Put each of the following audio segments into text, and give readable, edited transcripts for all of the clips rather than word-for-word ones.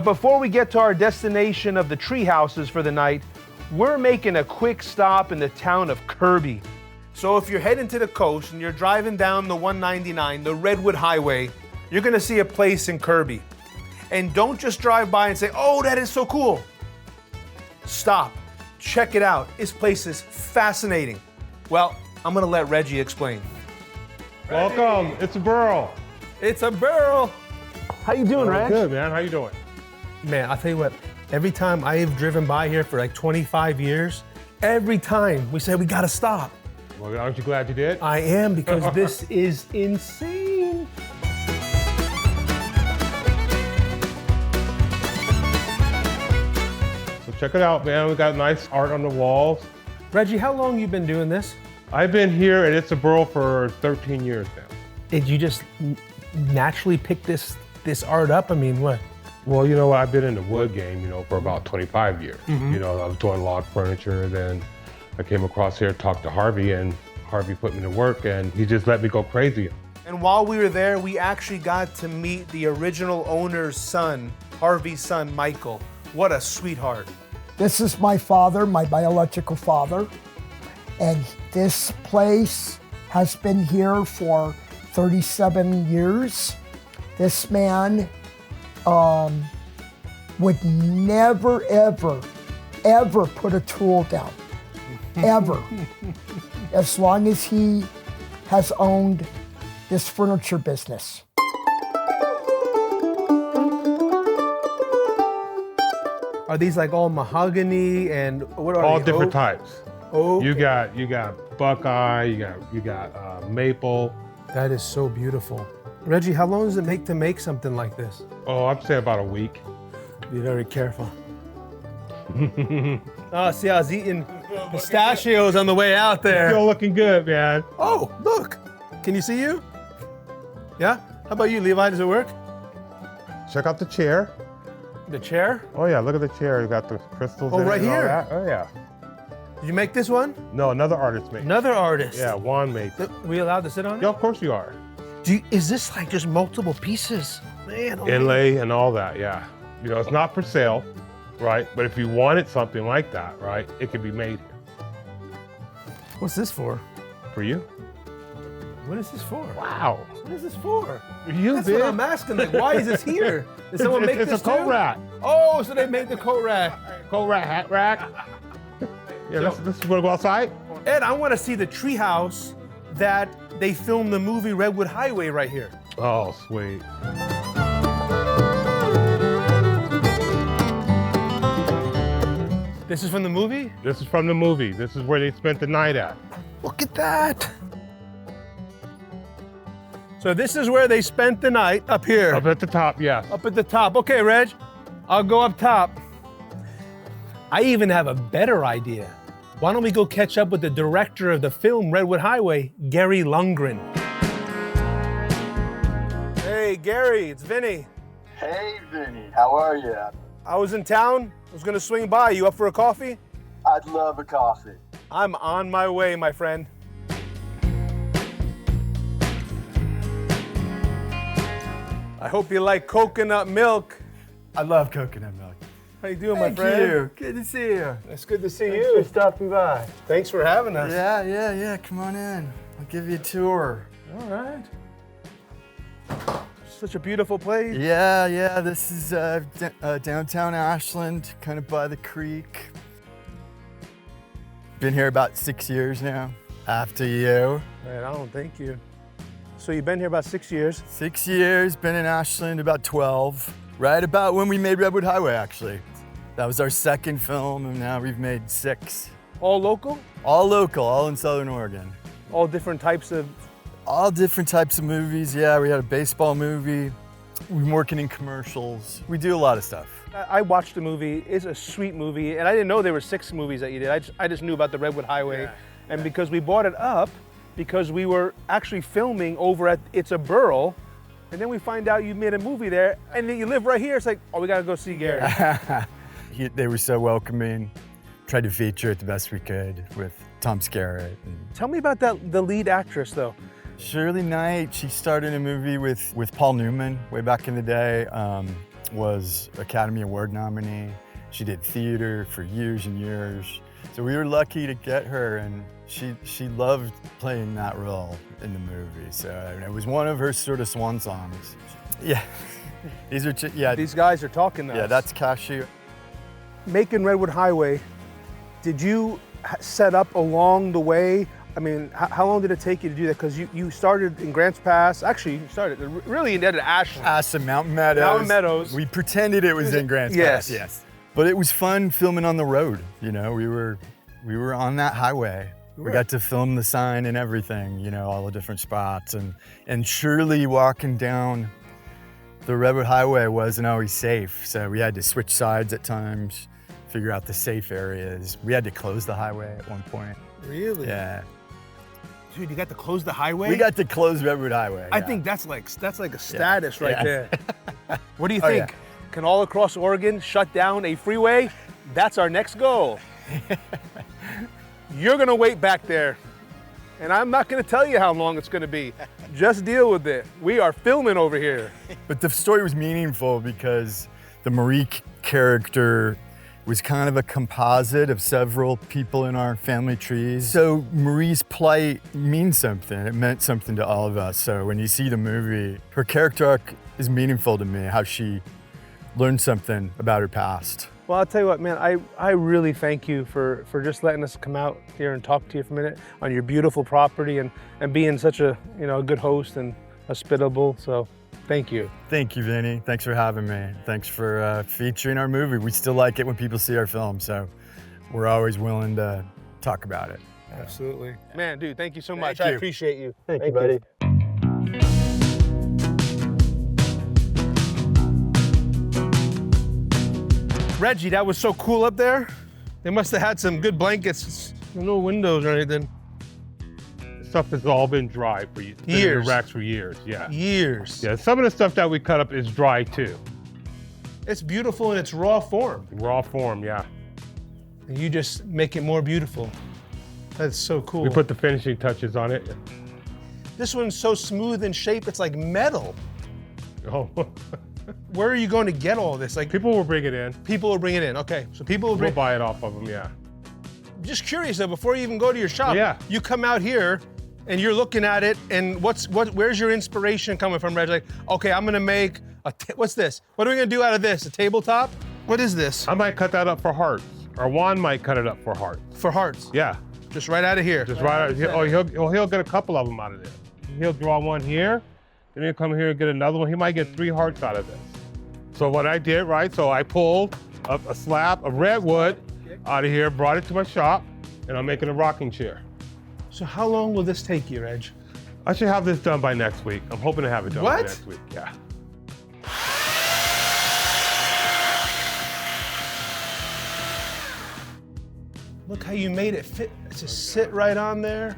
Before we get to our destination of the tree houses for the night, we're making a quick stop in the town of Kirby. So if you're heading to the coast and you're driving down the 199, the Redwood Highway, you're gonna see a place in Kirby. And don't just drive by and say, oh, that is so cool. Stop, check it out. This place is fascinating. Well, I'm gonna let Reggie explain. Welcome, it's Burl. It's a Burl. How you doing, Reg? Good, man, how you doing? Man, I'll tell you what, every time I have driven by here for like 25 years, every time we said we gotta stop. Well, aren't you glad you did? I am, because this is insane. So check it out, man. We got nice art on the walls. Reggie, how long you been doing this? I've been here at It's a Burl for 13 years now. Did you just naturally pick this art up? I mean, what? Well, you know, I've been in the wood game, you know, for about 25 years. You know, I was doing log furniture, then I came across here, talked to Harvey, and Harvey put me to work, and he just let me go crazy. And while we were there, we actually got to meet the original owner's son, Harvey's son, Michael. What a sweetheart. This is my father, my biological father, and this place has been here for 37 years. This man would never, ever, ever put a tool down, ever. As long as he has owned this furniture business. Are these like all mahogany and what are All they? different Oak? types. Oh, You got buckeye, you got maple. that is so beautiful. Reggie, how long does it take to make something like this? Oh, I'd say about a week. Be very careful. Oh, see, I was eating pistachios on the way out there. Still looking good, man. Oh, look. Can you see you? Yeah? How about you, Levi? Does it work? Check out the chair. The chair? Oh yeah, look at the chair. You got the crystals Oh, in it right and all here. that. Oh yeah. Did you make this one? No, another artist made it. Another artist. Yeah, Juan made it. We allowed to sit on it? Yeah, of course you are. Is this like just multiple pieces? Man, oh man. Inlay and all that, yeah. You know, it's not for sale, right? But if you wanted something like that, right, it could be made What's this for? for you. What is this for? Wow. What is this for? You That's did. what I'm asking. Like, why is this here? Did someone make it's this a coat too? rack. Oh, so they made the coat rack. Coat rack, hat rack. Yeah, this is wanna go outside? Ed, I want to see the treehouse that they filmed the movie Redwood Highway right here. Oh, sweet. This is from the movie? This is from the movie. This is where they spent the night at. Look at that. So this is where they spent the night, up here. Up at the top, yeah. Up at the top. Okay, Reg, I'll go up top. I even have a better idea. Why don't we go catch up with the director of the film Redwood Highway, Gary Lundgren. Hey, Gary, it's Vinny. Hey, Vinny, how are you? I was in town. I was gonna swing by. You up for a coffee? I'd love a coffee. I'm on my way, my friend. I hope you like coconut milk. I love coconut milk. How you doing, Thank my friend? you. Good to see you. It's good to see Thanks you. for stopping by. Thanks for having us. Yeah. Come on in. I'll give you a tour. All right. Such a beautiful place. Yeah. This is downtown Ashland, kind of by the creek. Been here about 6 years now. After you. Man, I don't thank you. So you've been here about 6 years. 6 years, been in Ashland about 12. Right about when we made Redwood Highway, actually. That was our second film, and now we've made 6. All local? All local, all in Southern Oregon. All different types of... All different types of movies. Yeah, we had a baseball movie. We're working in commercials. We do a lot of stuff. I watched the movie. It's a sweet movie, and I didn't know there were 6 movies that you did. I just knew about the Redwood Highway, and because we bought it up, because we were actually filming over at It's a Burl, and then we find out you made a movie there, and then you live right here. It's like, oh, we gotta go see Gary. They were so welcoming. Tried to feature it the best we could with Tom Skerritt. Tell me about the lead actress, though. Shirley Knight, she starred in a movie with Paul Newman way back in the day. was Academy Award nominee. She did theater for years and years. So we were lucky to get her, and she loved playing that role in the movie. So it was one of her sort of swan songs. Yeah, these are, yeah. These guys are talking to us. Yeah, that's Cashew. Making Redwood Highway, did you set up along the way? I mean, how long did it take you to do that? Because you started in Grants Pass. Actually, you started really at Ashland. Ashland, Mountain Meadows. Mountain Meadows. We pretended it was in Grants Yes. Pass, yes. But it was fun filming on the road. You know, we were on that highway. We got to film the sign and everything, you know, all the different spots. And surely walking down the Redwood Highway wasn't always safe. So we had to switch sides at times, figure out the safe areas. We had to close the highway at one point. Really? Yeah. Dude, you got to close the highway? We got to close Redwood Highway. I yeah. think that's like a status right Yeah. there. What do you Oh, think? yeah. Can all across Oregon shut down a freeway? That's our next goal. You're gonna wait back there, and I'm not gonna tell you how long it's gonna be. Just deal with it. We are filming over here. But the story was meaningful because the Marie character was kind of a composite of several people in our family trees. So Marie's plight means something. It meant something to all of us. So when you see the movie, her character arc is meaningful to me, how she learned something about her past. Well, I'll tell you what, man, I really thank you for just letting us come out here and talk to you for a minute on your beautiful property and being such a, you know, a good host and hospitable. So thank you. Thank you, Vinny. Thanks for having me. Thanks for featuring our movie. We still like it when people see our film, so we're always willing to talk about it. Absolutely. Man, dude, thank you so much. Thank I you. appreciate you. Thank you, buddy. Reggie, that was so cool up there. They must have had some good blankets. No windows or anything. Stuff has all been dry for years. Been in Years. the racks for years, yeah. Years. Yeah, some of the stuff that we cut up is dry too. It's beautiful in its raw form. Raw form, yeah. And you just make it more beautiful. That's so cool. We put the finishing touches on it. This one's so smooth in shape, it's like metal. Oh, Where are you going to get all this? Like, people will bring it in. people will bring it in. Okay, so people will We'll bring. buy it off of them, yeah. Just curious though, before you even go to your shop, Yeah. you come out here and you're looking at it, and where's your inspiration coming from, Reg? Like, okay, I'm gonna make what's this? What are we gonna do out of this? A tabletop? What is this? I might cut that up for hearts. Or Juan might cut it up for hearts. For hearts. Yeah, Just right out of here. just right out. He'll get a couple of them out of this. He'll draw one here, then he'll come here and get another one. He might get 3 hearts out of this. So what I did, right, so I pulled a slab of redwood out of here, brought it to my shop, and I'm making a rocking chair. So how long will this take you, Reg? I should have this done by next week. I'm hoping to have it done by What? next week, yeah. Look how you made it fit. Just sit right on there.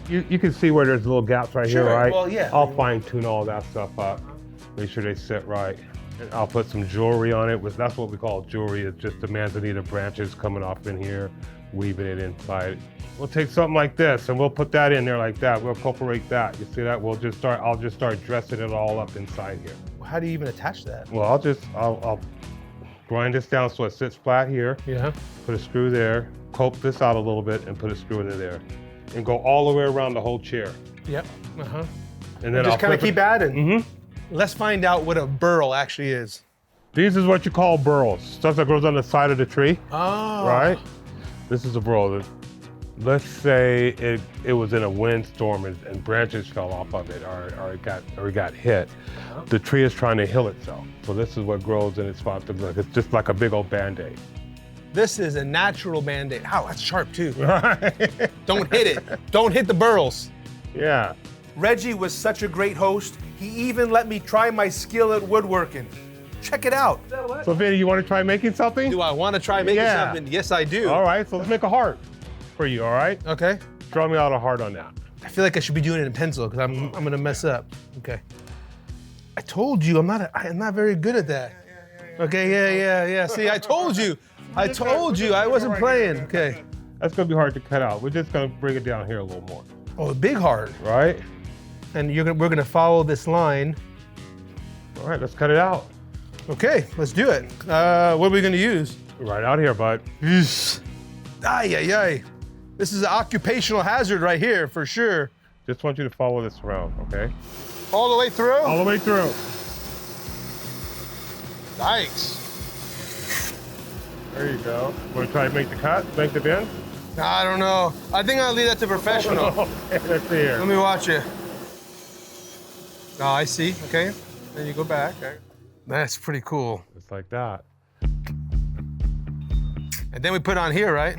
You can see where there's little gaps right Sure, here, right? well, yeah. I'll fine tune all that stuff up. Make sure they sit right. And I'll put some jewelry on it. That's what we call jewelry. It's just the manzanita branches coming off in here, weaving it inside. We'll take something like this and we'll put that in there like that. We'll incorporate that. You see that? I'll just start dressing it all up inside here. How do you even attach that? Well, I'll grind this down so it sits flat here. Yeah. Put a screw there, cope this out a little bit and put a screw into there. And go all the way around the whole chair. Yep. Uh-huh. And then Just kind of keep adding. Mm-hmm. Let's find out what a burl actually is. These is what you call burls. Stuff that grows on the side of the tree, Oh. right? This is a burl. Let's say it was in a windstorm and branches fell off of it or it got hit. The tree is trying to heal itself. So this is what grows in its spot. It's just like a big old Band-Aid. This is a natural Band-Aid. Ow, that's sharp too. Don't hit it. Don't hit the burls. Yeah. Reggie was such a great host. He even let me try my skill at woodworking. Check it out. So Vinny, you want to try making something? Do I want to try making Yeah. something? Yes, I do. All right, so let's make a heart for you, all right? Okay. Draw me out a heart on that. I feel like I should be doing it in pencil because I'm gonna mess up. Okay. I told you I'm not very good at that. Okay, yeah. See, I told you. I wasn't playing. Okay. That's gonna be hard to cut out. We're just gonna bring it down here a little more, Oh, a big heart. right? And we're gonna follow this line. All right, let's cut it out. Okay, let's do it. What are we gonna use? Right out here, bud. Ay, ay, ay. This is an occupational hazard right here, for sure. Just want you to follow this around, okay? All the way through? All the way through. Thanks. There you go. Want to try to make the cut? Make the bend? I don't know. I think I'll leave that to professional. Okay, let's see here. Let me watch it. Oh, I see. Okay. Then you go back. That's pretty cool. Just like that. And then we put it on here, right?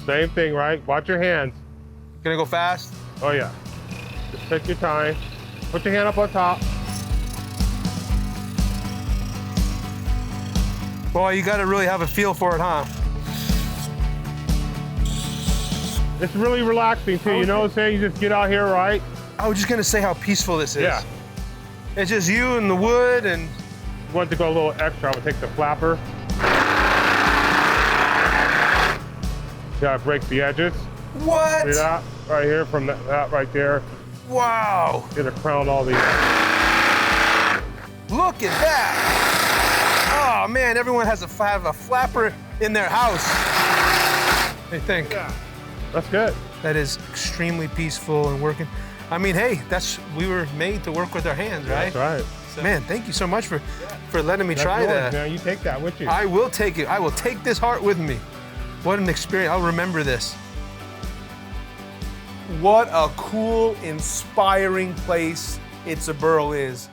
Same thing, right? Watch your hands. Gonna go fast? Oh, yeah. Just take your time. Put your hand up on top. Boy, you gotta really have a feel for it, huh? It's really relaxing, too. You know what I'm saying? You just get out here, right? I was just gonna say how peaceful this is. Yeah. It's just you and the wood and... Want to go a little extra, I'm gonna take the flapper. Gotta break the edges. What? See that? Right here from that right there. Wow. Gonna crown all these. Look at that. Oh man, everyone has have a flapper in their house. They think. Yeah. That's good. That is extremely peaceful and working. I mean, hey, we were made to work with our hands, right? That's right. So, man, thank you so much for letting me try yours, that. Man. You take that with you. I will take it. I will take this heart with me. What an experience. I'll remember this. What a cool, inspiring place It's a Burl is.